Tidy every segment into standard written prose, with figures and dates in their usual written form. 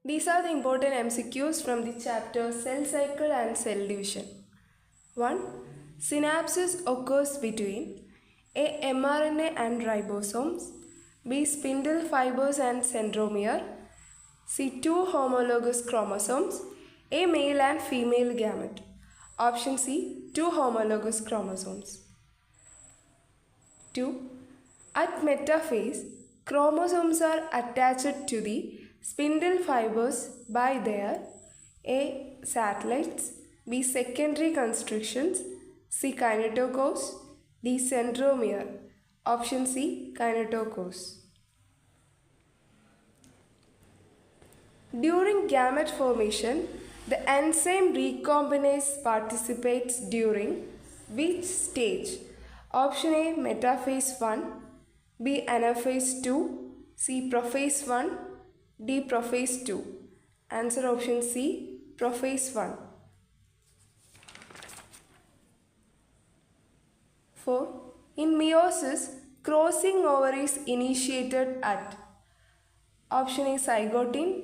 These are the important MCQs from the chapter Cell Cycle and Cell Division. 1. Synapsis occurs between A. mRNA and ribosomes, B. Spindle fibers and centromere, C. Two homologous chromosomes, A. Male and female gamete. Option C. Two homologous chromosomes. 2. At metaphase, chromosomes are attached to the spindle fibers by their A. satellites, B. secondary constrictions, C. kinetochores, D. centromere. Option C. kinetochores. During gamete formation, the enzyme recombinase participates during which stage? Option A. metaphase 1, B. anaphase 2, C. prophase 1, D. prophase 2. Answer option C. Prophase 1. 4. In meiosis, crossing over is initiated at option A. zygotin,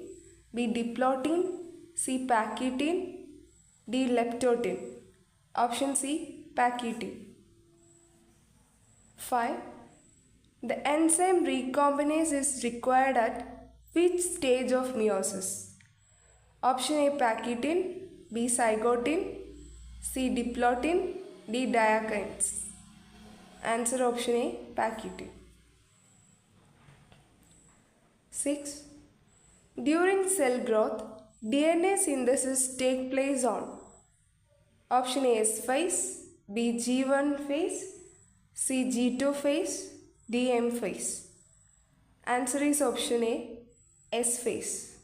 B. diplotin, C. pachytin, D. leptotin. Option C. pachytin. 5. The enzyme recombinase is required at which stage of meiosis? Option A. pachytin, B. zygotin, C. diplotin, D. diakinase. Answer option A. pachytin. 6. During cell growth, DNA synthesis takes place on option A. S phase, B. G1 phase, C. G2 phase, D. M phase. Answer is option A. S phase.